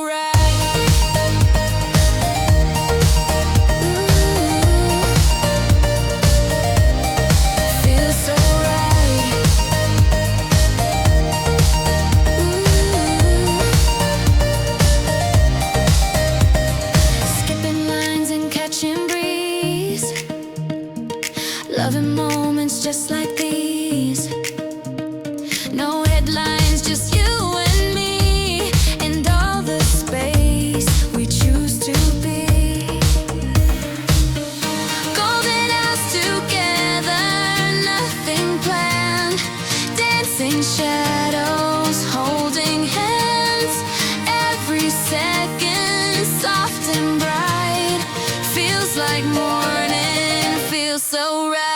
right. Loving moments just like these. No headlines, just you and me, and all the space we choose to be. Golden hours together, nothing planned. Dancing shadows, holding hands. Every second, soft and bright. Feels like morning, feels so right.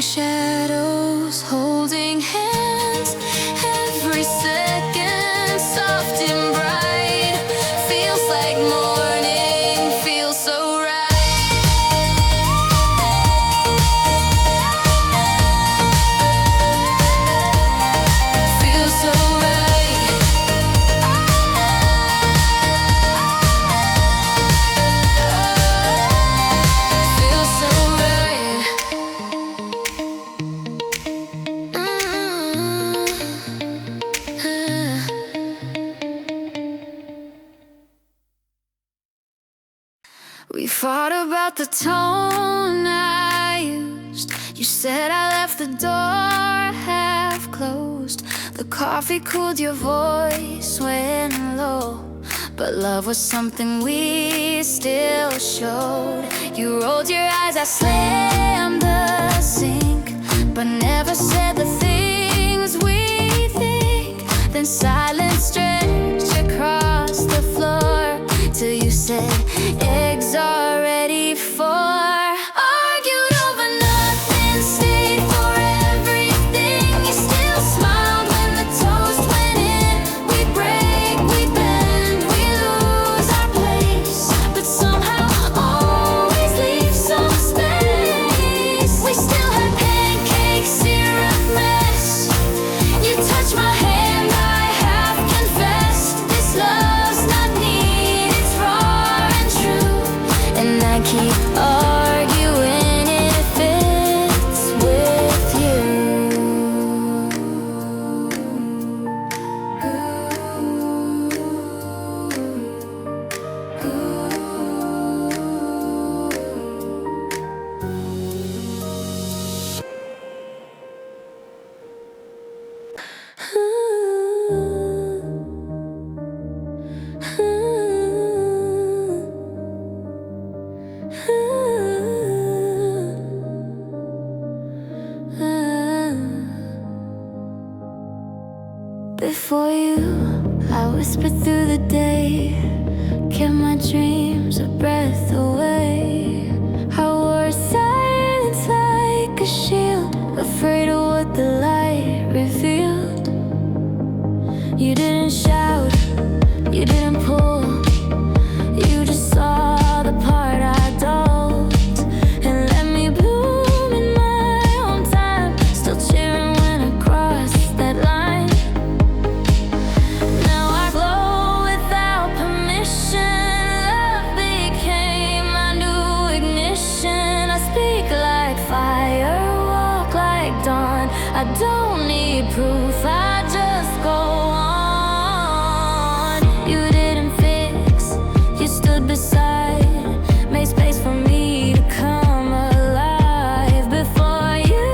Shadows holding hands, every second soft and bright, feels like morning, feels so right. Feels so right. Feels so right. We fought about the tone I used. You said I left the door half closed. The coffee cooled your voice, went low. But love was something we still showed. You rolled your eyes, I slammed the sink, but never said the things we think. Then silence stretched across the floor till you said eggs are ready for. Argued over nothing, stayed for everything. You still smiled when the toast went in. We break, we bend, we lose our place, but somehow always leave some space. We still had pancake syrup mess. You touched my hand, I half confessed. This love's not needed, it's raw and true. And I keep arguing if it's with you. Before you, I whispered through the day, kept my dreams a breath away. I wore silence like a shield, afraid of what the light revealed. You didn't shout, you didn't pull, you just saw the part I don't, and let me bloom in my own time. Still cheering when I cross that line. Now I glow without permission. Love became my new ignition. I speak like fire, walk like dawn. I don't need proof, I just go on. You didn't fix, you stood beside, made space for me to come alive. Before you,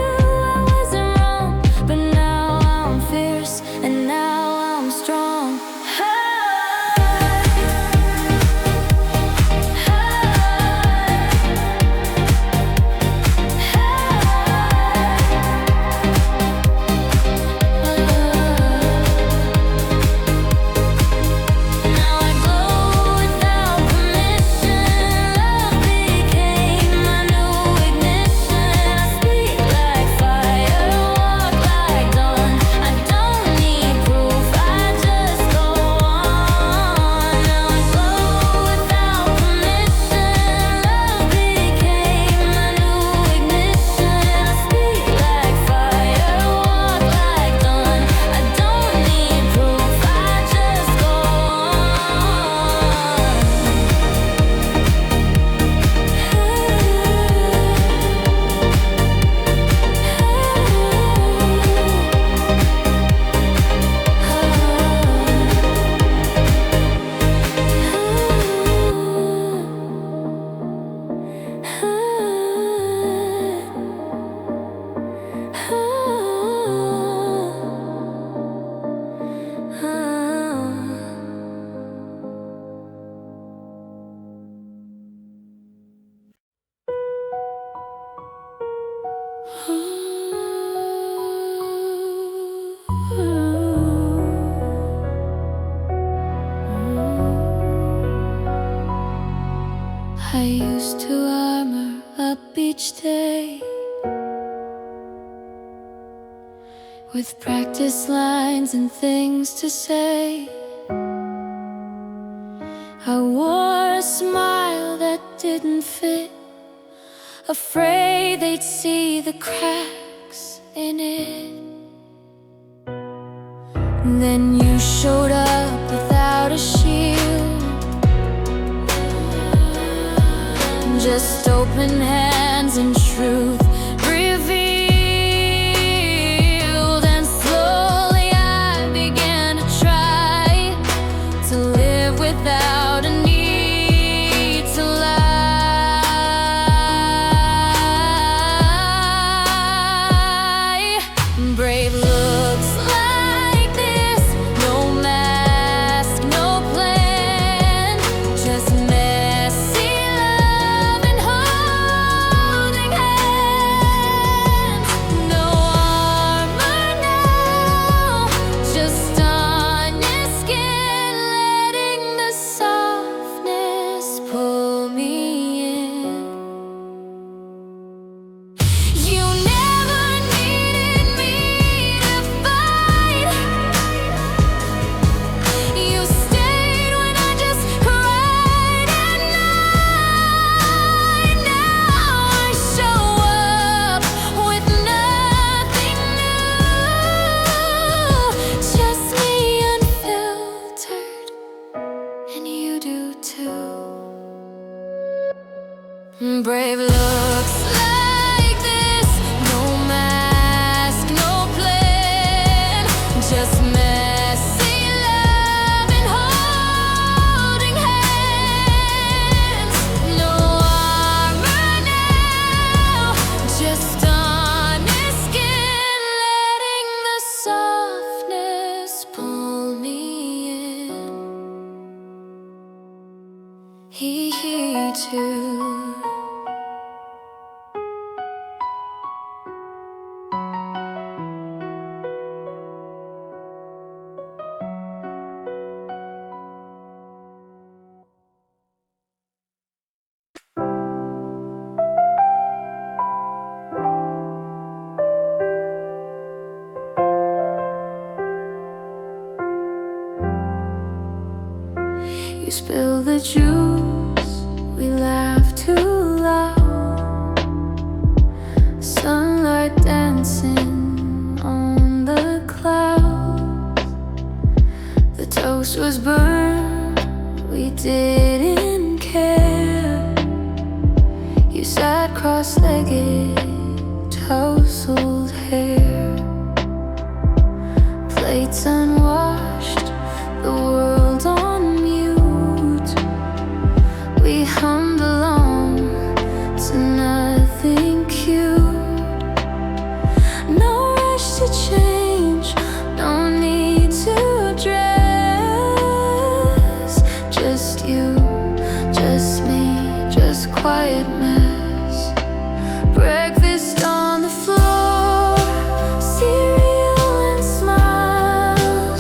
I wasn't wrong, but now I'm fierce and now I'm strong. I used to armor up each day with practice lines and things to say. I wore a smile that didn't fit, afraid they'd see the cracks in it. Then you showed up without a shield, just open hands and truth revealed. And slowly I began to try to live without a need to lie. Brave looks like this, no mask, no plan, just messy love and holding hands. No armor now, just honest skin, letting the softness pull me in. You never needed me to fight. You stayed when I just cried at night. Now I show up with nothing new, just me unfiltered, and you do too. Brave looks like this, no mask, no plan, just messy love and holding hands. No armor now, just honest skin, letting the softness pull me in. He too. You spill the juice, we laugh too loud. Sunlight dancing on the clouds. The toast was burned, we didn't care. You sat cross-legged, tousled hair, plates unwashed, the world on mute. We hummed along to nothing cute. No rush to change, no need to dress. Just you, just me, just quiet mess. Breakfast on the floor, cereal and smiles.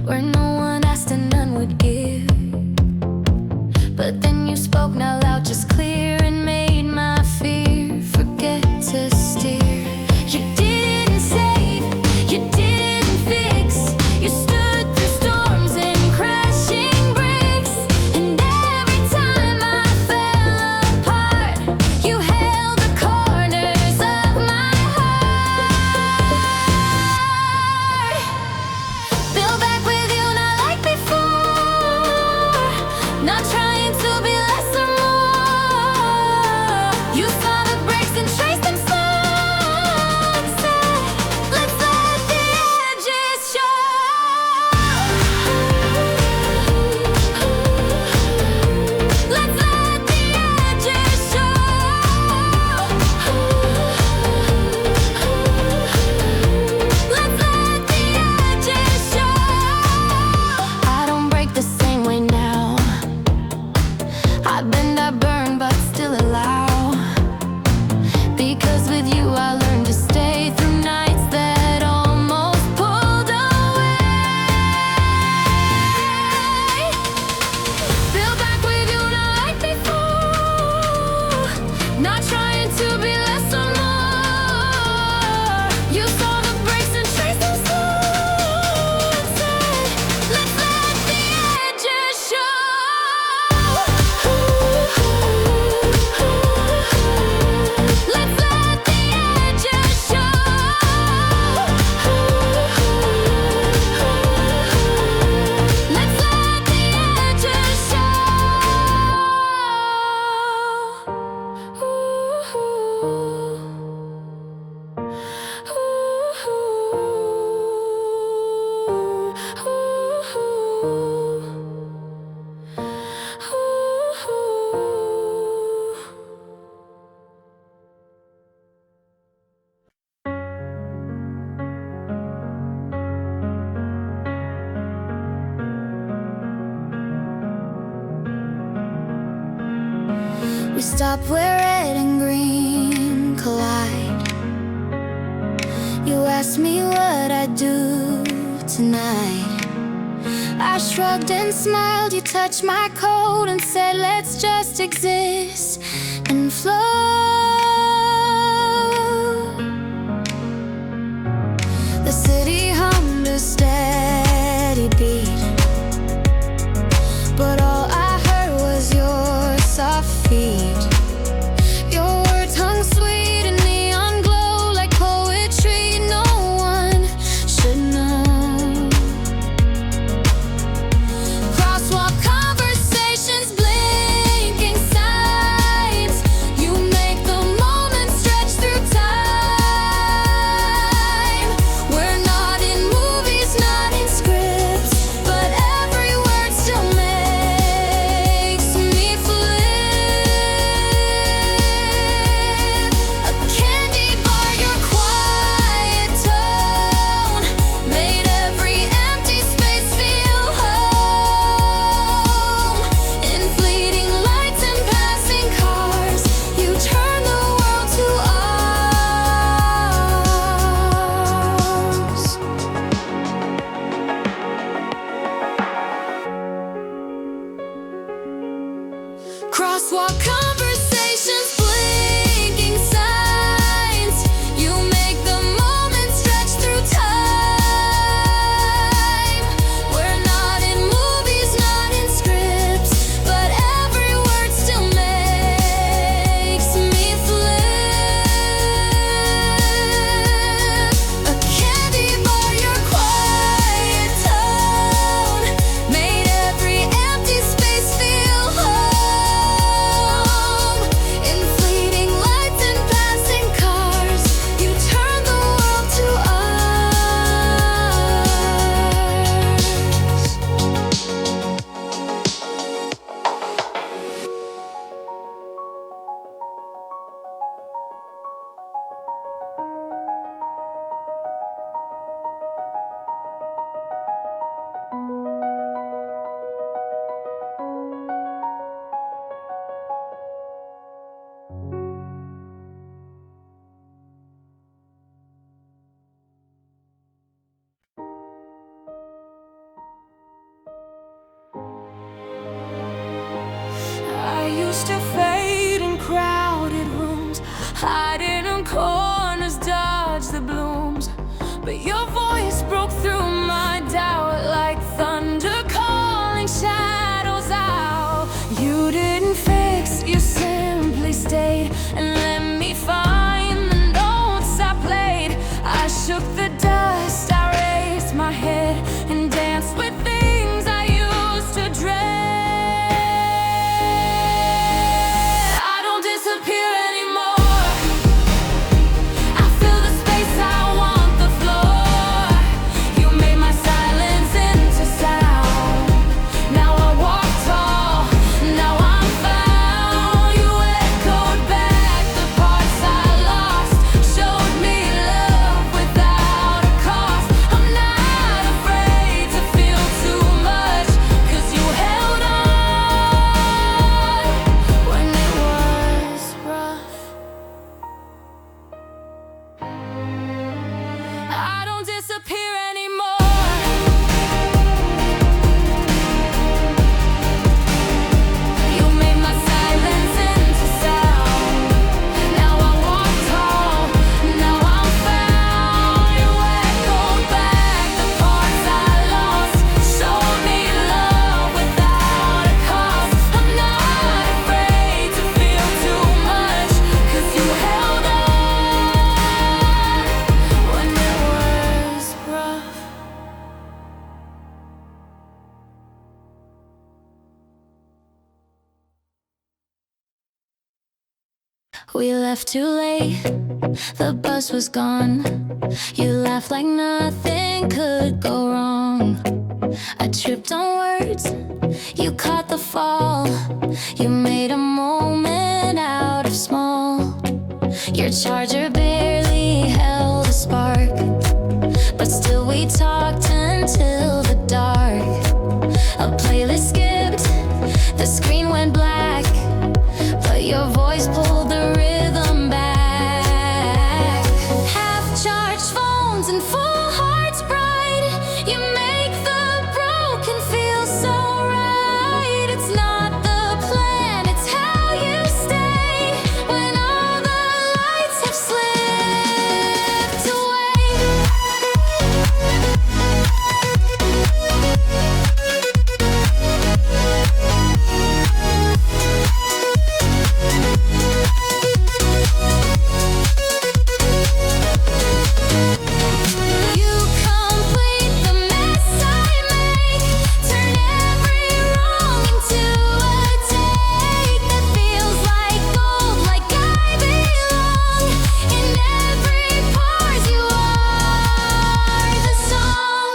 where no one asked and none would give. But then you spoke now loud, just clear, and made my fear forget to steer. You didn't save, you didn't fix. You stood through storms and crashing bricks, and every time I fell apart, you held the corners of my heart. Build back with you, not like before. Not trying to be less or more. You saw the breaks and traced them slow and said, let's let the edges show. Let's let the edges show. Let's let the edges show. I don't break the same way now. I bend, I burn, but still allow. Because with you I learned to stay through nights that almost pulled away. Build back with you, not like before. Not trying to be less or more. You saw the breaks and traced them slow and said, let's let the edges show. Let's let the edges show. Let's let the edges We stop where red and green collide. You asked me what I'd do tonight. I shrugged and smiled. You touched my coat and said, let's just exist and flow. The city hummed a steady beat, but all I heard was your soft feet. Your words hung sweet in neon glow like poetry no one should know. Crosswalk conversations, blinking signs. You make the moment stretch through time. We're not in movies, not in scripts, but every word still makes me flip. A candy bar, your quiet tone made every empty space feel home. In fleeting lights and passing cars, you turn the world to ours. Crosswalk conversations, blinking signs. You make the moment stretch through time. We're not in movies, not in scripts, but every word still makes me flip. A candy bar, your quiet tone made every empty space feel whole. used to fade in crowded rooms, hiding in corners, dodge the blooms. But your voice broke through my doubt like thunder calling shadows out. You didn't fix, you simply stayed and let me find the notes I played. I shook the dust, I raised my head and danced with things I used to dread. I don't disappear anymore. I fill the space, I want the floor. You made my silence into sound. Now I walk tall, now I'm found. You echoed back the parts I lost, showed me love without a cost. I'm not afraid to feel too much, 'cause you held on when it was rough. I don't disappear anymore. You made my silence into sound. Now I walk tall, now I'm found. You echoed back the parts I lost, showed me love without a cost. I'm not afraid to feel too much, 'cause you held on when it was rough. We left too late, the bus was gone. You laughed like nothing could go wrong. I tripped on words, you caught the fall. You made a moment out of small. Your charger barely held a spark, but still we talked until the dark. A playlist skipped, the screen went black, but your voice pulled the rhythm back. Half-charged phones and full hearts bright, you make the broken feel so right. It's not the plan, it's how you stay when all the lights have slipped away. You complete the mess I make, turn every wrong into a take that feels like gold, like I belong. In every pause you are the song.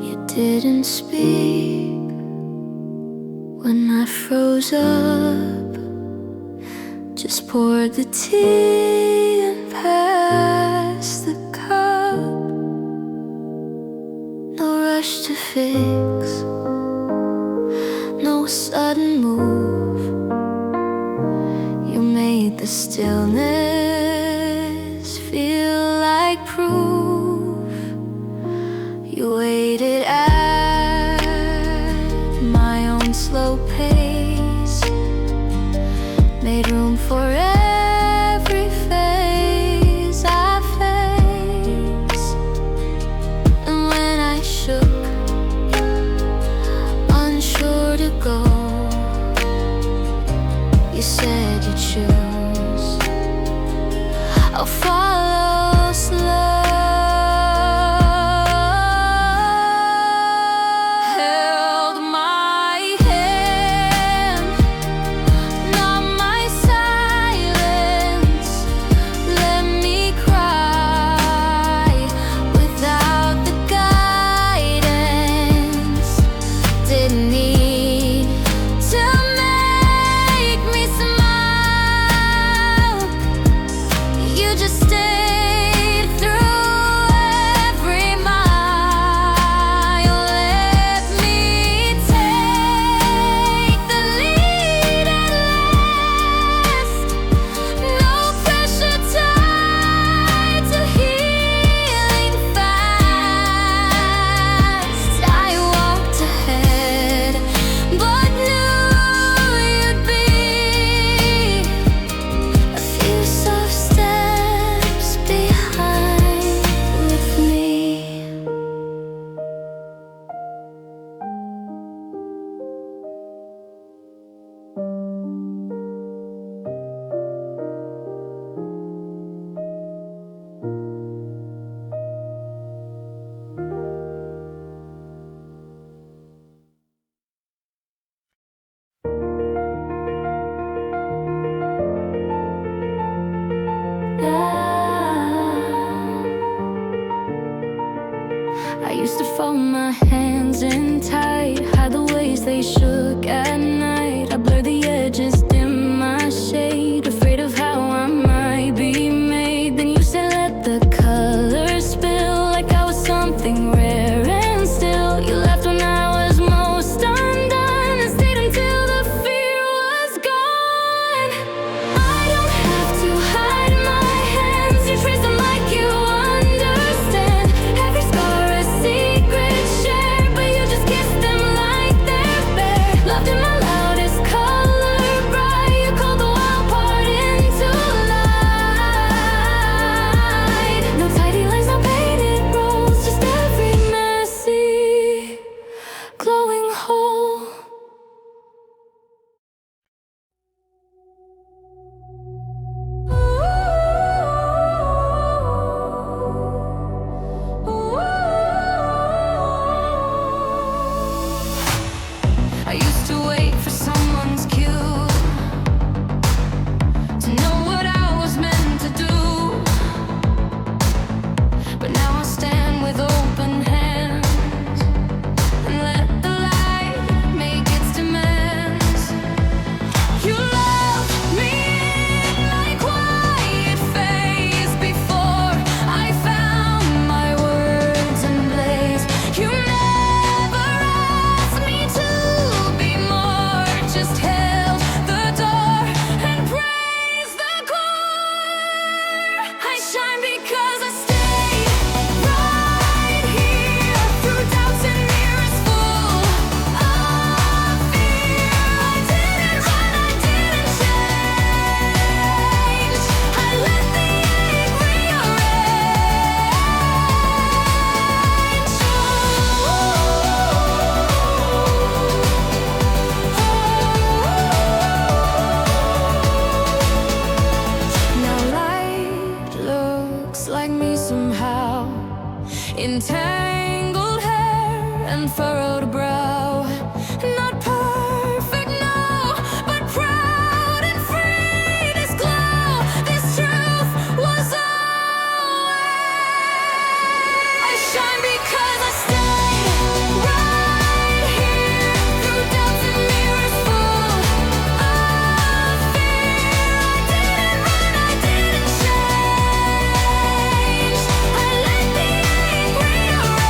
You didn't speak when I froze up, just poured the tea and passed the cup. No rush to fix, no sudden move. You made the stillness feel like proof. You waited at my own slow pace, made room for every phase I face. And when I shook, unsure to go, you said you choose. I'll follow slow. used to fold my hands in tight, hide the ways they shook at night. I blur the edges, dim my shade, afraid of how I might be made. Then you said let the colors spill, like I was something rare and still. You left when I was most undone and stayed until the fear was gone. I don't have to hide my hands, you trace them like you understand. Every scar a secret shared, but you just kiss them like they're bare. Loved in my loudest color bright, you called the wild part into light. No tidy lines, no painted roles, just every messy glowing hole. I used to wait for someone's cue to know what I was meant to do, but now I stand with open hands and let the light make its demands. You love me like quiet phase before I found my words and blaze. You never asked me to be more, just held the door and praised the core. I shine because I stayed right here through doubts and mirrors full of fear. I didn't run, I didn't change. I let the ache rearrange. Now light looks like me somehow, entangled hair and furrowed brow. Not perfect, no, but proud and free. This glow, this truth was always. I shine because I stayed right here through doubts and mirrors full of fear. I didn't run, I didn't change. I let the ache rearrange.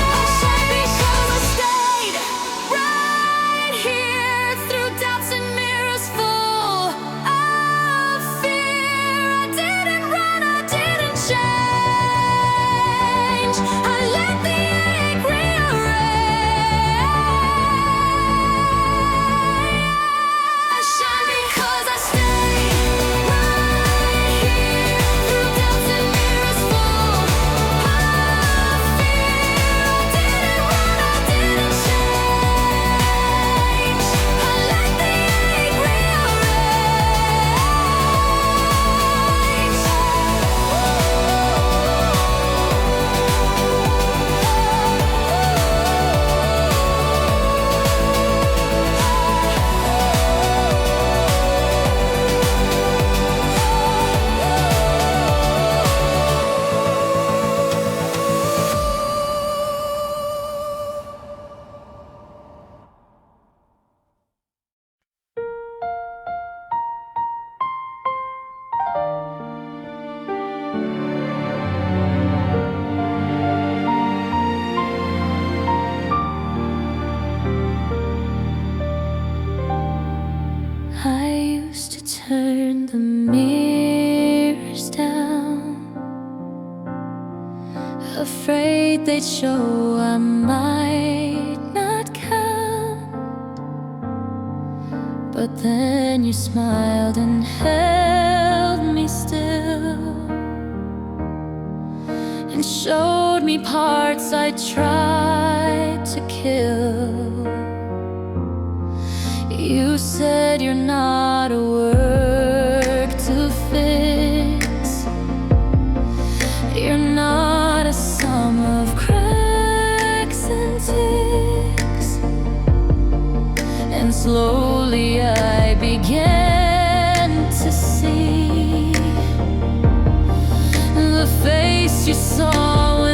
I shine because I stayed right here through doubts and mirrors full of fear. I didn't run, I didn't change. I let the ache rearrange. I shine because I stayed right here through doubts and mirrors full of fear. I didn't run, I didn't change. I let the ache I used to turn the mirrors down, afraid they'd show I might not count. But then you smiled and held me still and showed me parts I tried to kill. You said you're not a work to fix, you're not a sum of cracks and ticks. And slowly I began to see the face you saw when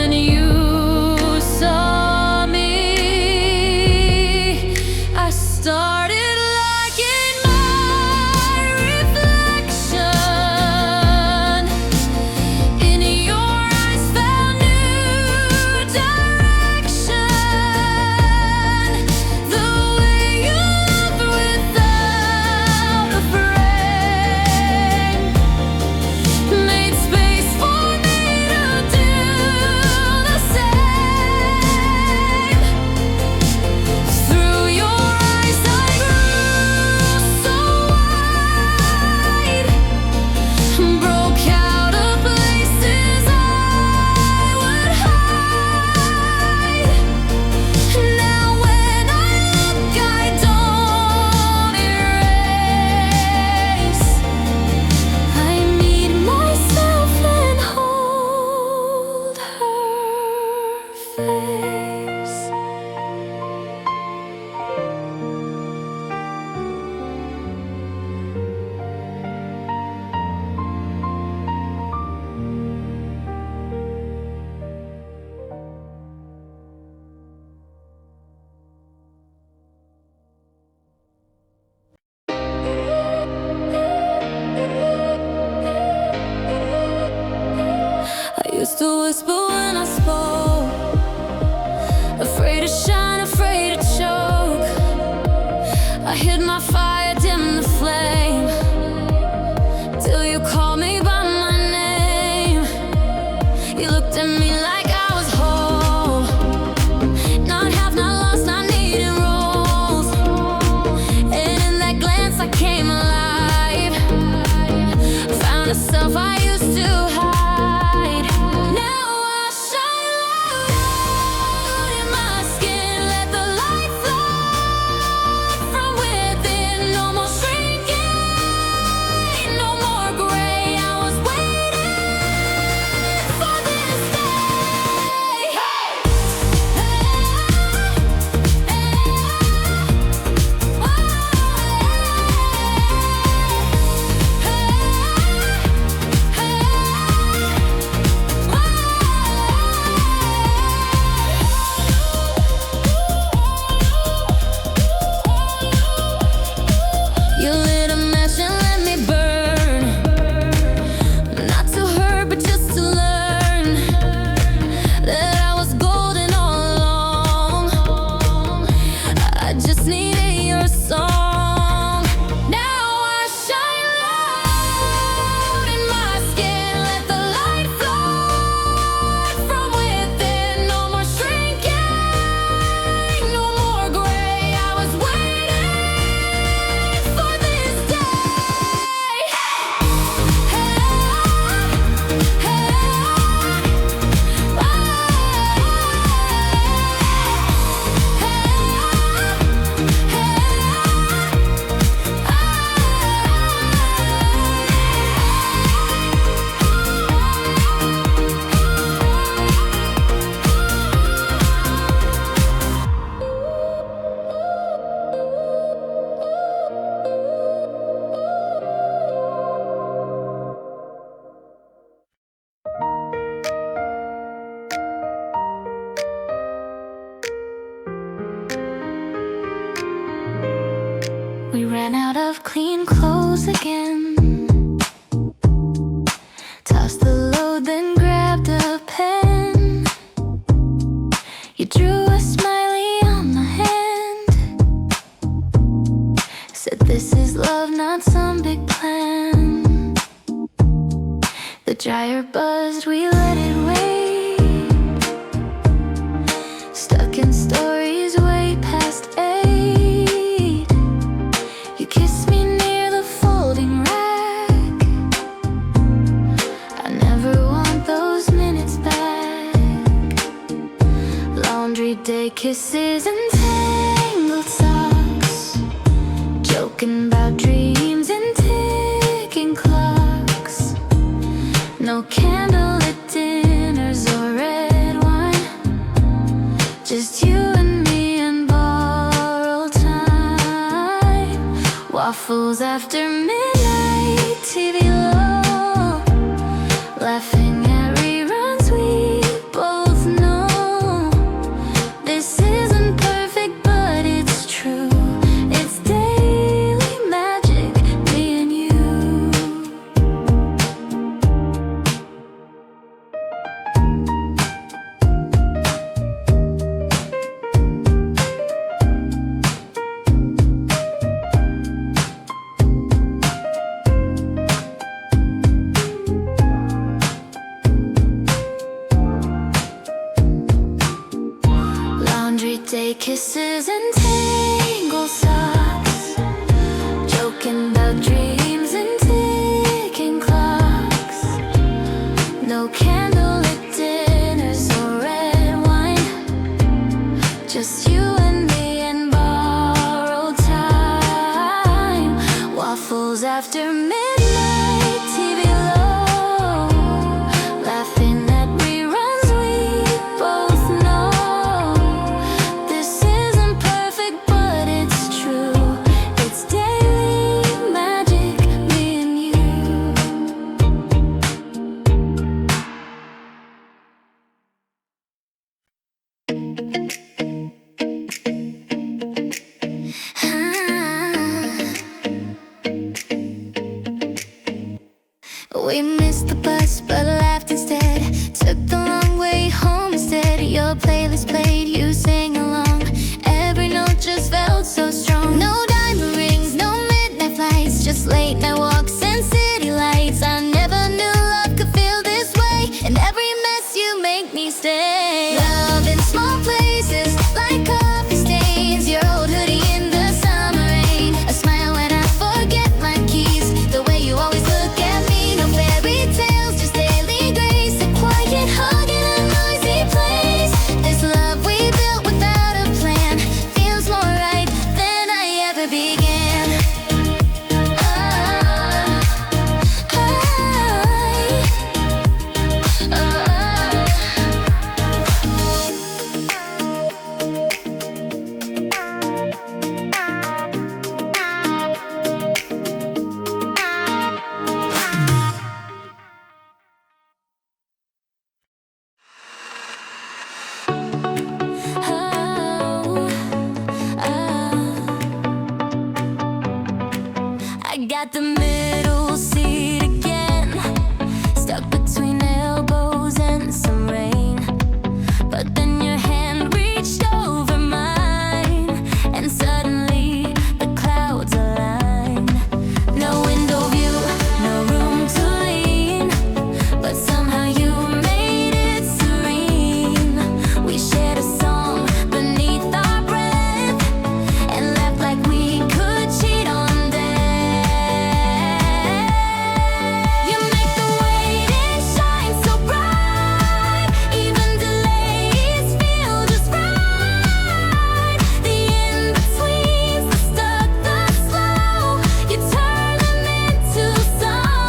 Used to whisper when I spoke, afraid to shine, afraid to choke. I hid my fire, dimmed the flame, till you called me by my name. You looked at me like I was whole, not half, not lost, not needing roles. And in that glance I came alive, found a self I used to hide. Now I shine light in my skin, let the light flood from within. No more shrinking, no more gray. I was waiting for this day. You lit a match and let me burn, not to hurt but just to learn that I was golden all along. I just needed your song. Now I shine loud in my skin, let the light flood from within. No more shrinking, no more gray. I was waiting for this day. We ran out of clean clothes again, tossed the load, then grabbed a pen. You drew a smiley on my hand, said this is love, not some big plan. The dryer buzzed, we let it wait, stuck in stories way past 8. You kissed me near the folding rack. I never want those minutes back. Laundry day kisses and tangled socks, joking about dreams and ticking clocks. No candlelit dinners or red wine, just you and me and borrowed time. Waffles after midnight, TV low, laughing at reruns we both know. This isn't perfect but it's true. It's daily magic, me and you. Laundry day kisses and tangled socks, joking about dreams and ticking clocks. No candlelit dinners or red wine, just you and me and borrowed time. Waffles after midnight, TV low, laughing at reruns we both know. This isn't perfect but it's true. It's daily magic, me and you. at the middle seat again, stuck between elbows and some rain. But then your hand reached over mine, and suddenly the clouds aligned. No window view, no room to lean, but somehow you made it serene. We shared a song beneath our breath and laughed like we could cheat on death. You make the waiting shine so bright, even delays feel just right. The in-betweens, the stuck, the slow, you turn them into someplace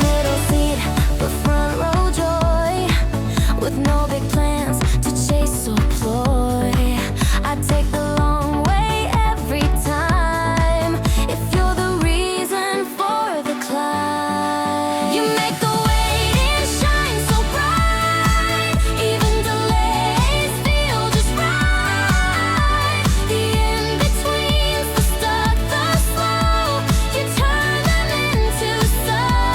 Middle seat, but front row joy, with no big plans to chase or ploy. I take the long way every time, if you're the reason for the climb. You make the waiting shine so bright, even delays feel just right. The in-betweens, the stuck, the slow, you turn them into someplace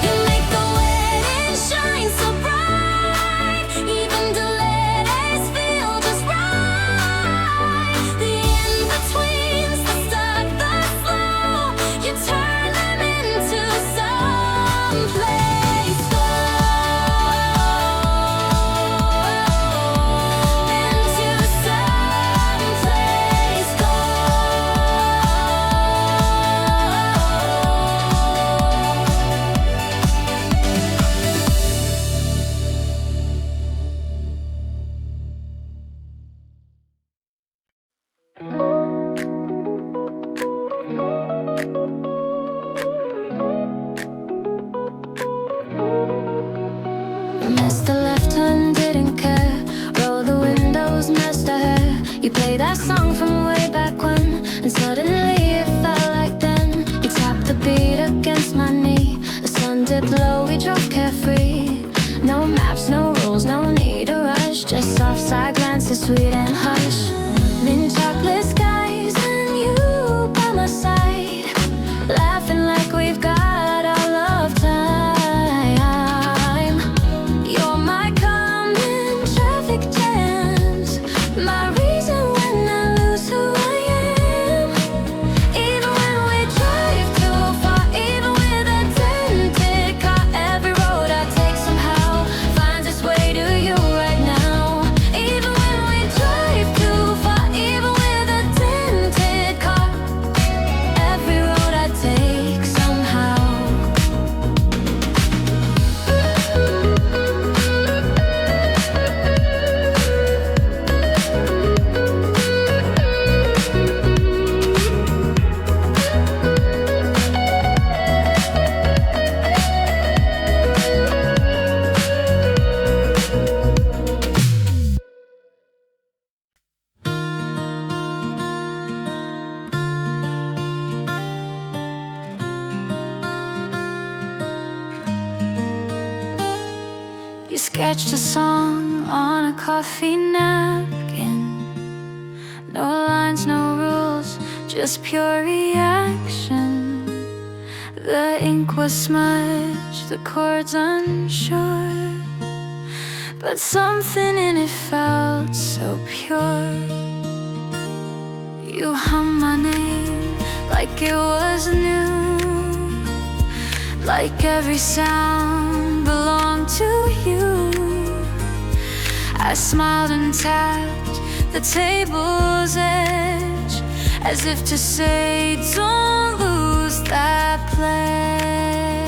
You make the wedding shine so bright, even delays feel just right. The in-betweens, the stuck, the slow, you turn them into someplace Missed the left turn, didn't care. Roll the windows, messed her hair. You play that song from way back when, and suddenly it felt like then. You tapped the beat against my knee. The sun dipped low, we drove carefree. No maps, no rules, no need to rush. Just soft side glances, sweet and hush. Mint chocolate skies and you by my side, laughing like we've got all of time. You're my calm in traffic jams, my reason when I lose who I am. Even when we drive too far, even with a dented car, every road I take somehow finds its way to you right now. Even when we drive too far, even with a dented car, every road I take somehow. You sketched a song on a coffee napkin. No lines, no rules, just pure reaction. The ink was smudged, the chords unsure, but something in it felt so pure. You hummed my name like it was new, like every sound belonged to you. I smiled and tapped the table's edge, as if to say, don't lose that pledge.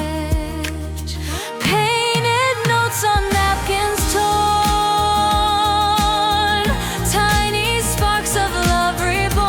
Painted notes on napkins torn, tiny sparks of love reborn.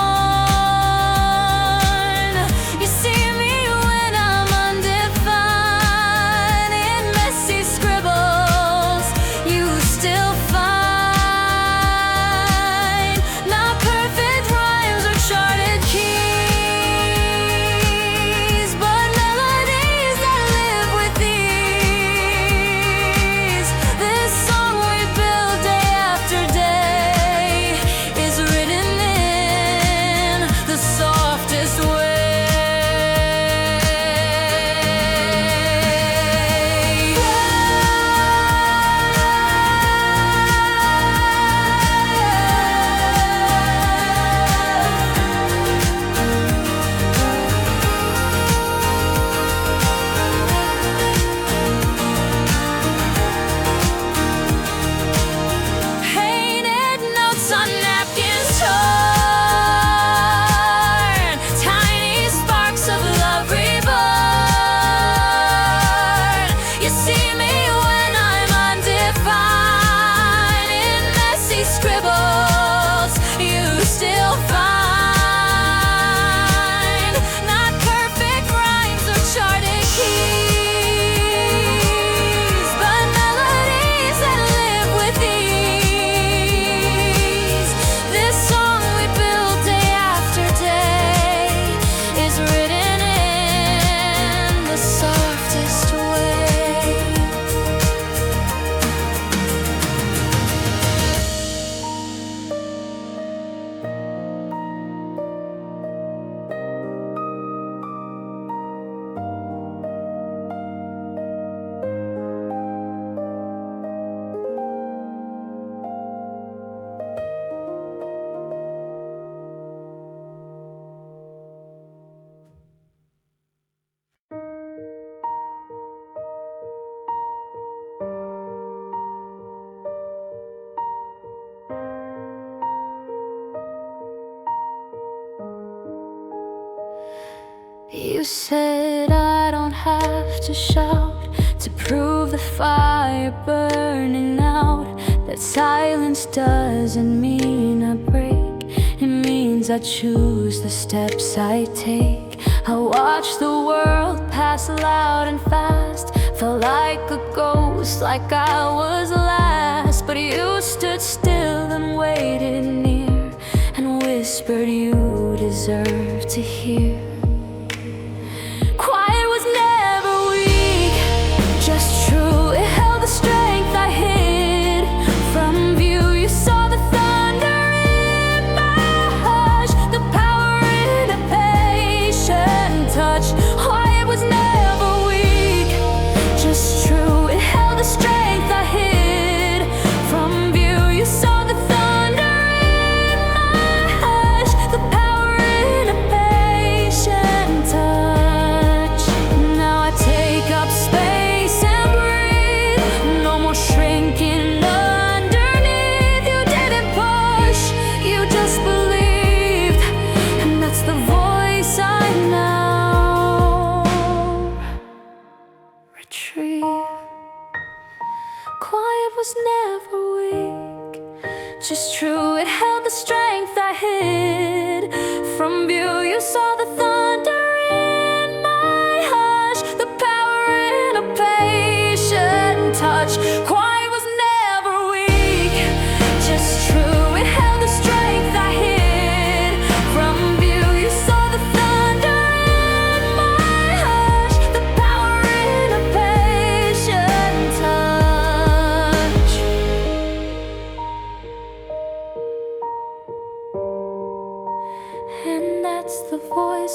You said I don't have to shout to prove the fire burning out. That silence doesn't mean I break, it means I choose the steps I take. I watched the world pass loud and fast, felt like a ghost, like I was last. But you stood still and waited near and whispered you deserve to hear. Quiet was never weak, just true. It held the strength I hid from view. You saw the thunder in my hush, the power in a patient touch. Quiet was never weak, just true. It held the strength I hid from view. You saw the thunder in my hush, the power in a patient touch. Now I take up space and breathe, no more shrinking underneath. You didn't push, you just believed, and that's the voice I now retrieve. Quiet was never weak, just true. It held the strength I hid from view. You saw the thunder in my hush, the power in a patient touch. Quiet was never weak, just true. It held the strength I hid from view. You saw the thunder in my hush, the power in a patient touch. And that's the voice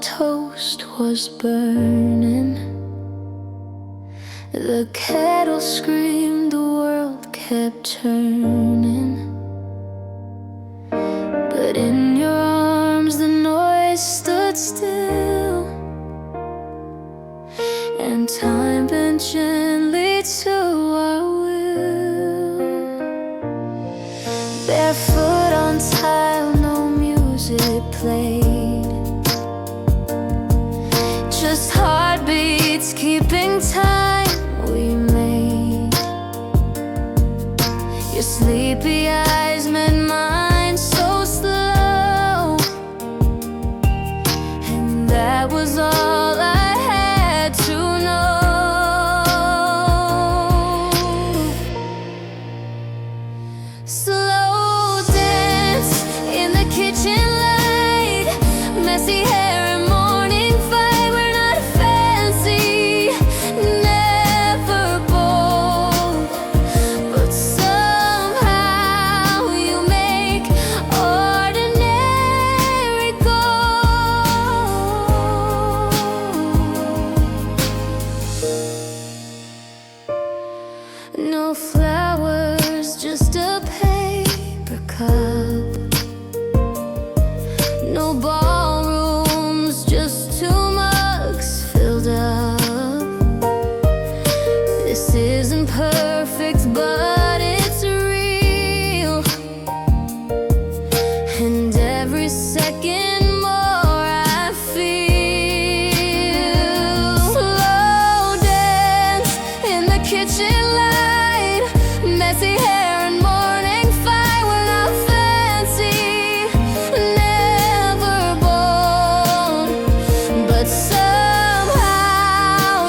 toast was burning. The kettle screamed, the world kept turning. But in your arms the noise stood still, and time bent gently to our will. Barefoot on tile, no music played, just heartbeats keeping time we made. Your sleepy eyes met mine so slow, and that was all I had to know. Slow dance in the kitchen light, messy hair and morning fight. We're not fancy, never bold, but somehow you make ordinary gold. No flowers, just a paper cup. No ballrooms, just two mugs filled up. This isn't perfect, but it's real, and every second more I feel. Slow dance in the kitchen light, messy hair and morning fight. We're not fancy, never bold, but somehow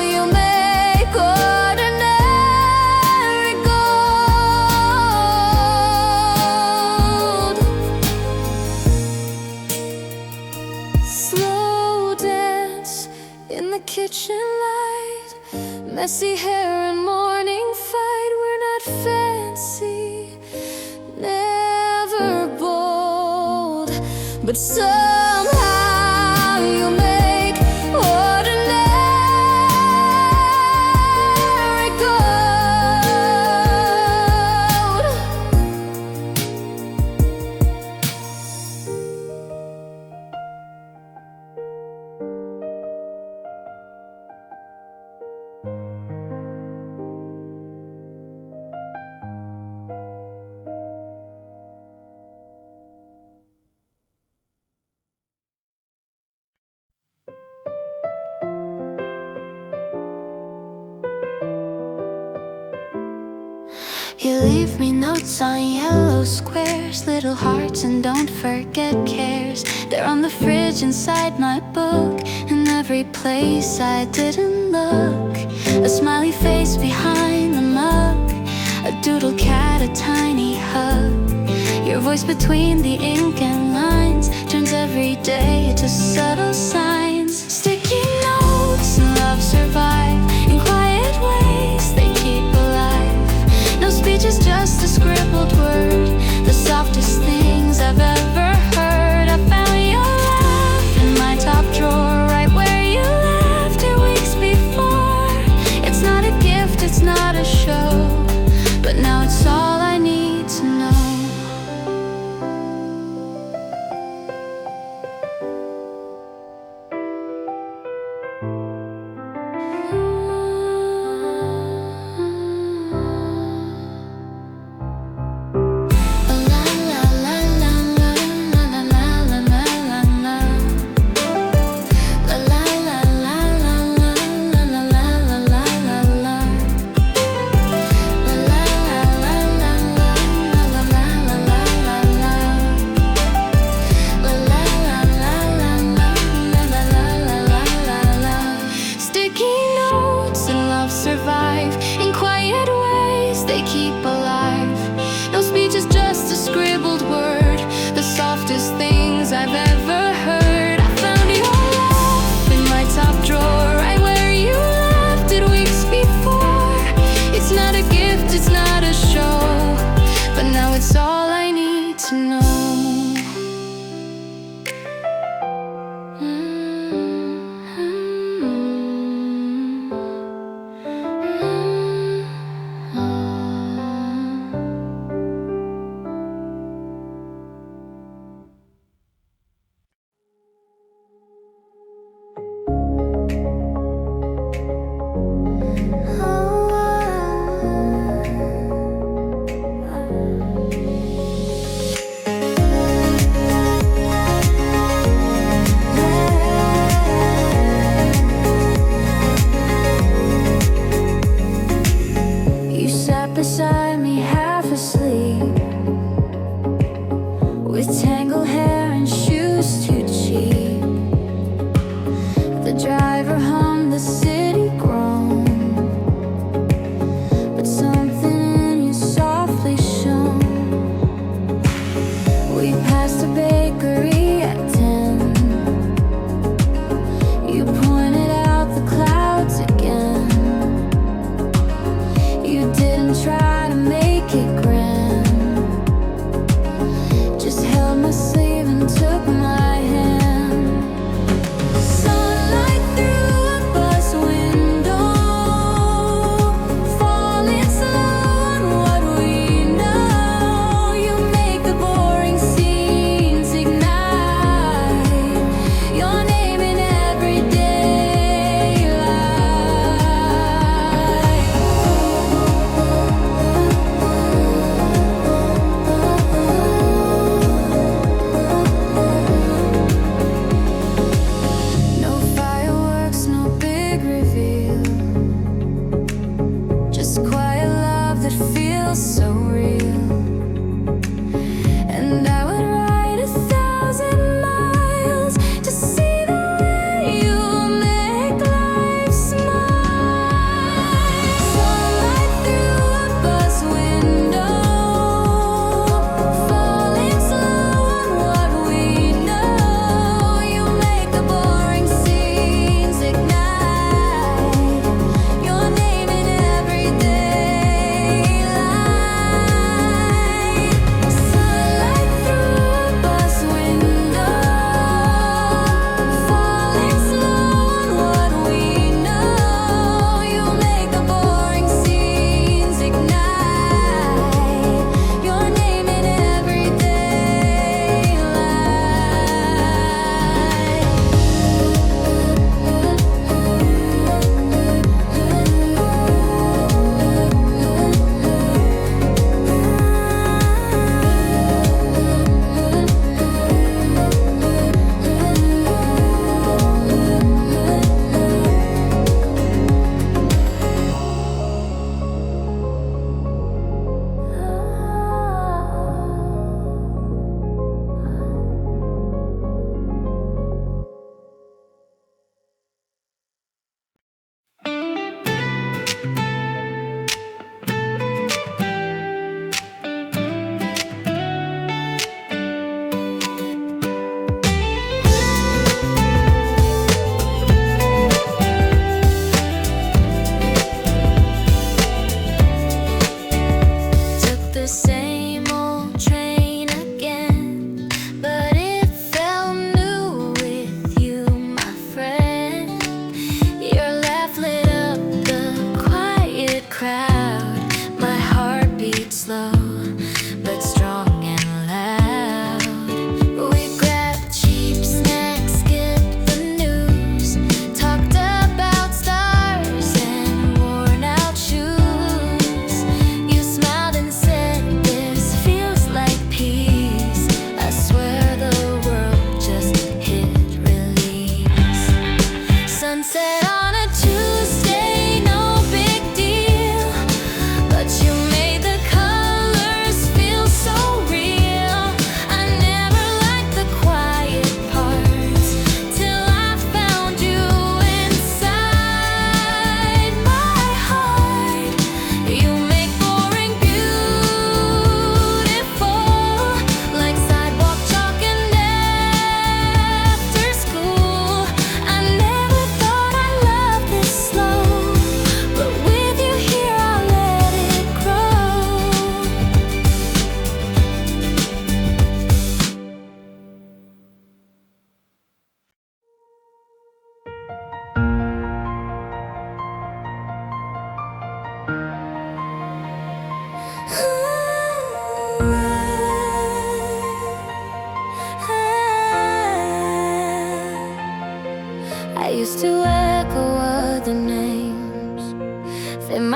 you make ordinary gold. Slow dance in the kitchen light, messy hair and morning fight. We're not fancy, never bold, but somehow you make ordinary gold. You leave me notes on yellow squares, little hearts, and don't forget cares. They're on the fridge inside my book, in every place I didn't look. A smiley face behind the mug, a doodle cat, a tiny hug. Your voice between the ink and lines turns every day into subtle signs. Sticky notes and love survive in quiet ways they keep alive. No speech is just a scribbled word, the softest things I've ever heard. I found your laugh in my top drawer, right where you left it weeks before. It's not a gift, it's not a show, but now it's all I need to know. to know.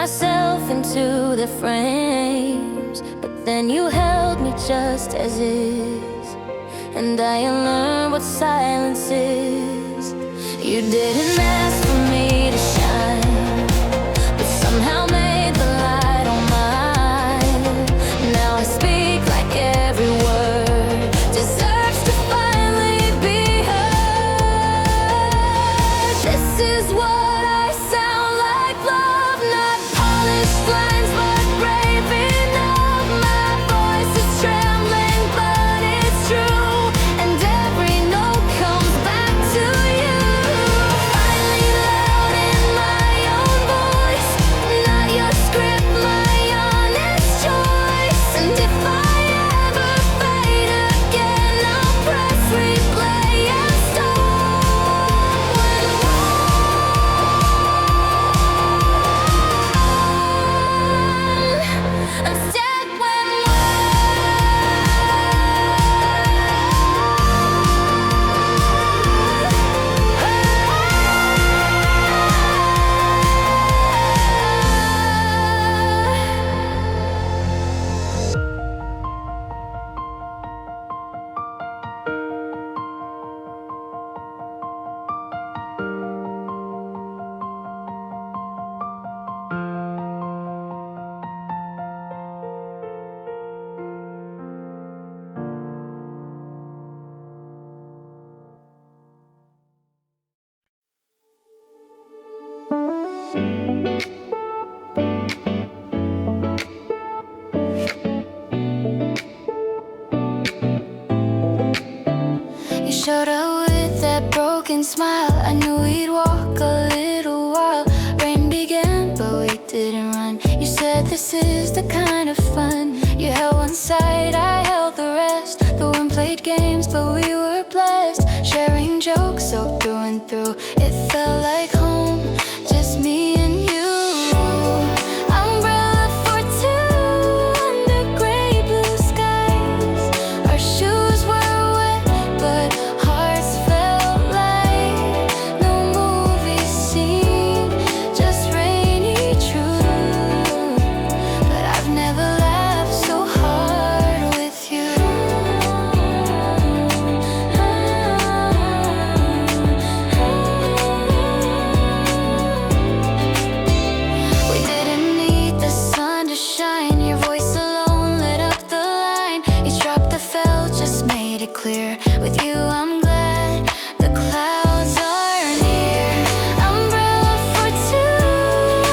myself into the frames, but then you held me just as is, and I learned what silence is. You didn't ask for me to shine, but somehow made the light on mine. Now I speak like every word deserves to finally be heard. This is what I sound like, love, not polished lines, but brave enough. My voice is trembling, but it's true, and every note comes back to you. Finally loud in my own voice, not your script, my honest choice. And if I ever fade again, I'll press replay and stop when I'm sad when you showed up with that broken smile. I knew we'd walk a little while. Rain began, but we didn't run. You said this is the kind of fun. You held one side, I held the rest. The wind played games, but we were blessed. Sharing jokes so through and through. It felt like home, just me and you. Umbrella for two under gray blue skies. Our shoes were wet, but hearts felt light. No movie scene, just rainy truth. But I've never laughed so hard with you. We didn't need the sun to shine. Your voice alone lit up the line. Each drop that fell just made it clear. With you I'm glad the clouds are near. Umbrella for two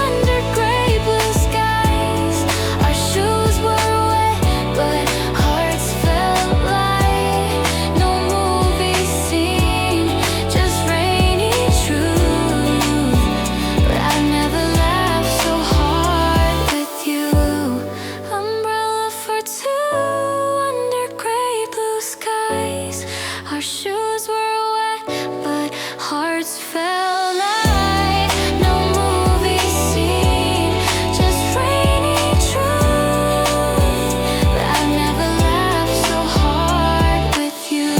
under gray blue skies. Our shoes were wet, but hearts felt light. No movie scene, just rainy truth. But I never laughed so hard with you. Umbrella for two under gray blue skies. Our shoes were wet, but hearts felt light. No movie scene, just rainy truth. But I never laughed so hard with you.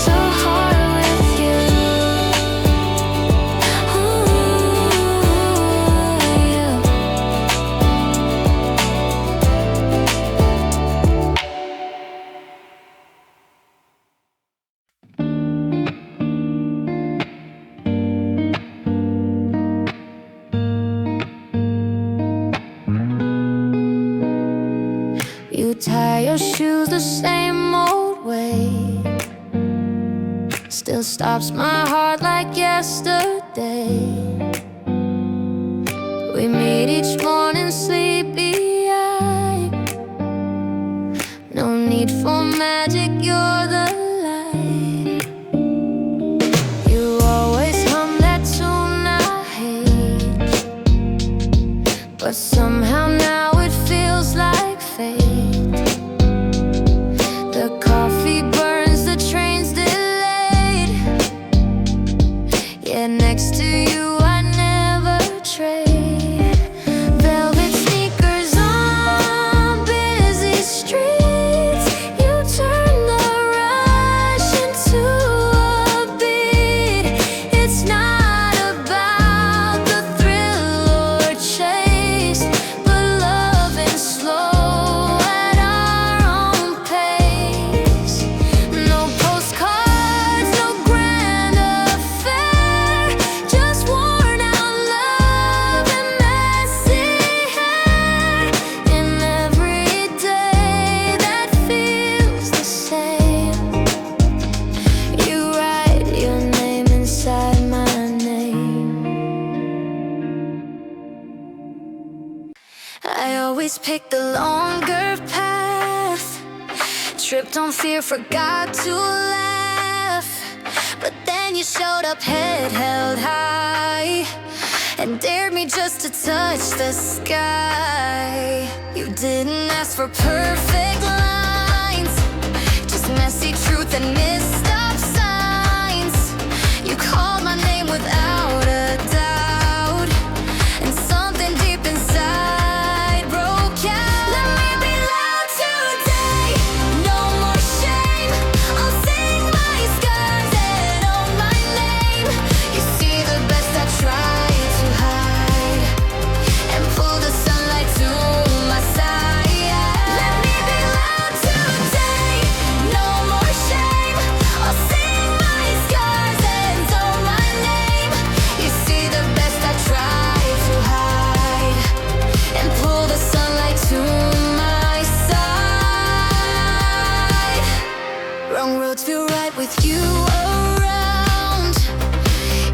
So hard with you. You tie your shoes the same old way. Still stops my heart like yesterday. We meet each morning sleepy-eyed. No need for magic, you're the light. You always hum that tune I hate, but somehow now it feels like fate. The coffee burns, the train's delayed. Yeah, next to you I never trade. Velvet sneakers on busy streets. You turn the picked the longer path. Tripped on fear, forgot to laugh. But then you showed up, head held high, and dared me just to touch the sky. You didn't ask for perfect lines, just messy truth and misstop signs. You called my name without a doubt, and something deep inside broke out. Let me be loud today, no more shame. I'll sing my scars and own my name. You see the best I tried to hide, and pull the sunlight to my side. Let me be loud today, no more shame. I'll sing my scars and own my name. You see the best I tried to hide, and pull the sunlight to my side. Wrong roads feel right with you around.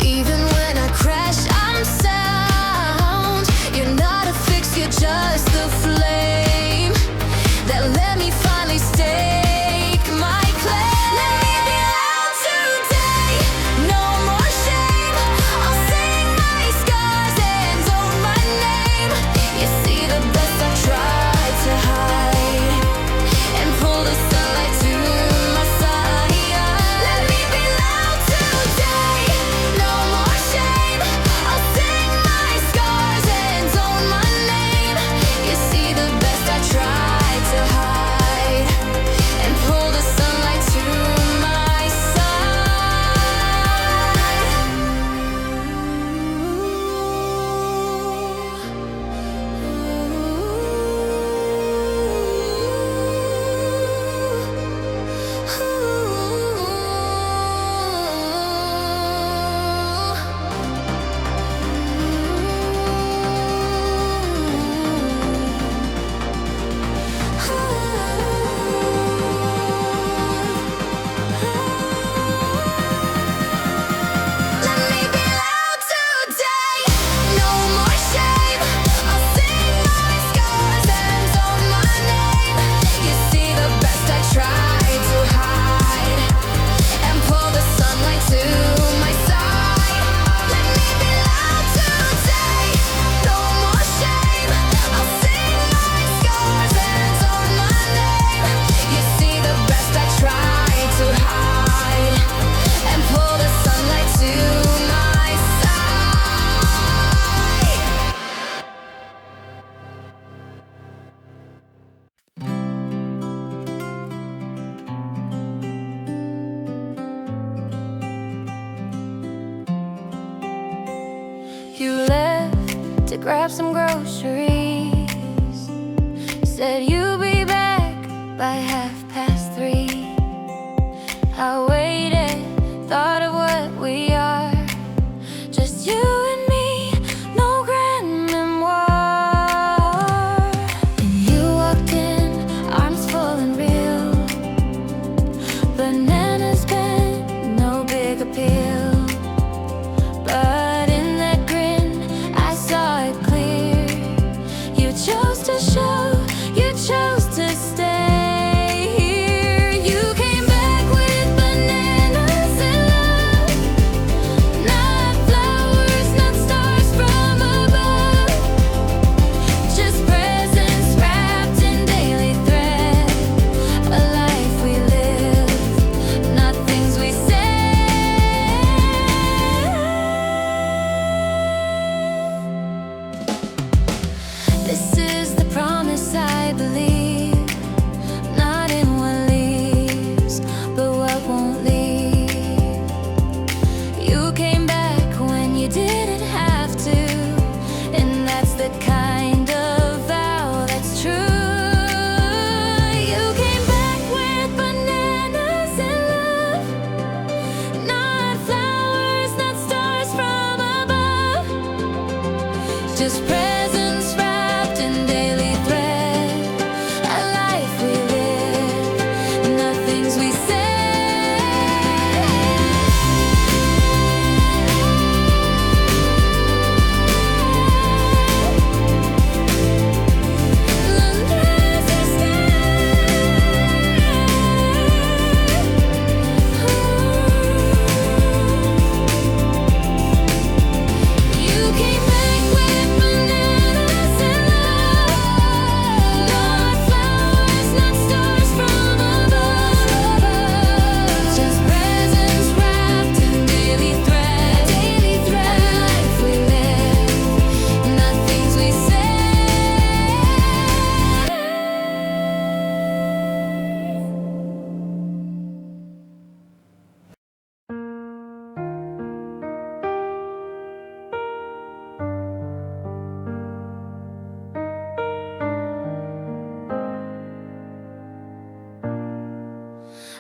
Even when I crash, I'm sound. You're not a fix, you're just the flame that let me finally stake my claim. Let me be loud today, no more shame. I'll sing my scars and own my name. You see the best I tried to hide, and pull the sunlight to my side. Let me be loud today, no more shame. I'll sing my scars and own my name. You see the best I tried to hide, and pull the sunlight to my Let me be loud today, no more shame. I'll sing my scars and own my name. You see the best I tried to hide, and pull the sunlight to my side. Let me be loud today, no more shame. I'll sing my scars and own my name. You see the best I tried to hide, and pull the sunlight to my side. You left to grab some groceries. Said you'll be back by 3:30. I waited, thought of what we are, just you and me, no grand memoir. And you walked in, arms full and real. Bananas bent, no big appeal. But in that grin, I saw it clear. You chose to show, you chose to stay.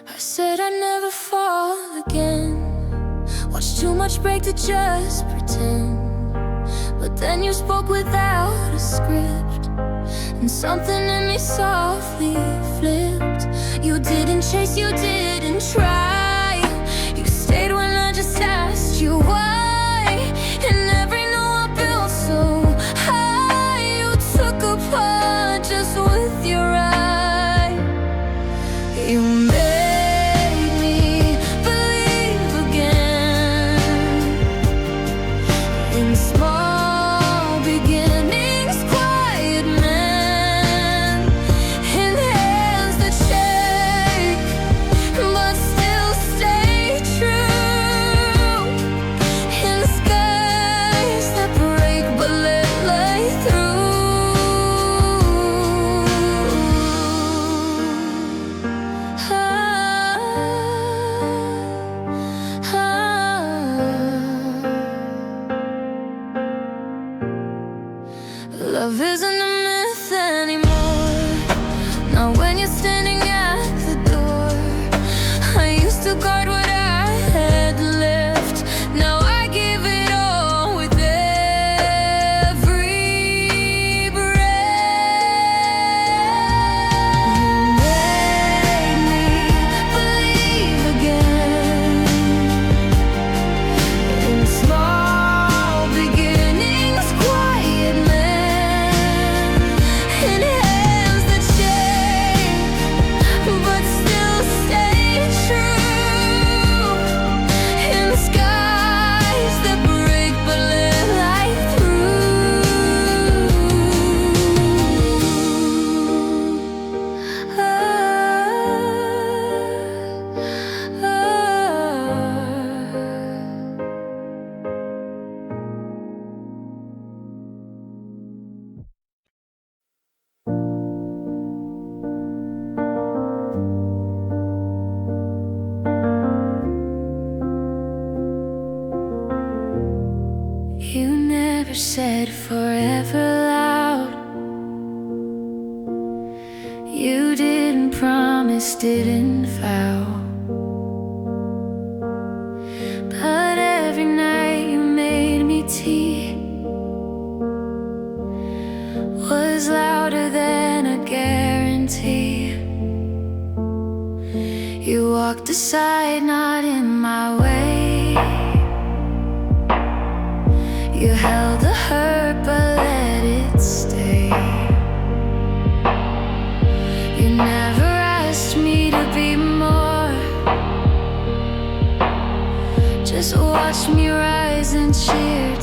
I said I'd never fall again. Watched too much break to just pretend. But then you spoke without a script, and something in me softly flipped. You didn't chase, you didn't try. You stayed when I just asked you why. And every no I built so high, you took apart just with your eye. You made me believe again in small beginnings, quiet men, in hands that shake but still stay true, in skies that break but let light through. Love isn't a myth anymore. Not when you're standing at the door. I used to guard what I had left. Now I give it all with every breath. You made me believe again in small beginnings, quiet men, in hands that shake but still stay true, in skies that break but let light You never said forever loud. You didn't promise, didn't vow. But every night you made me tea was louder than a guarantee. You walked aside, not in my way. You held the hurt but let it stay. You never asked me to be more. Just watched me rise and cheered.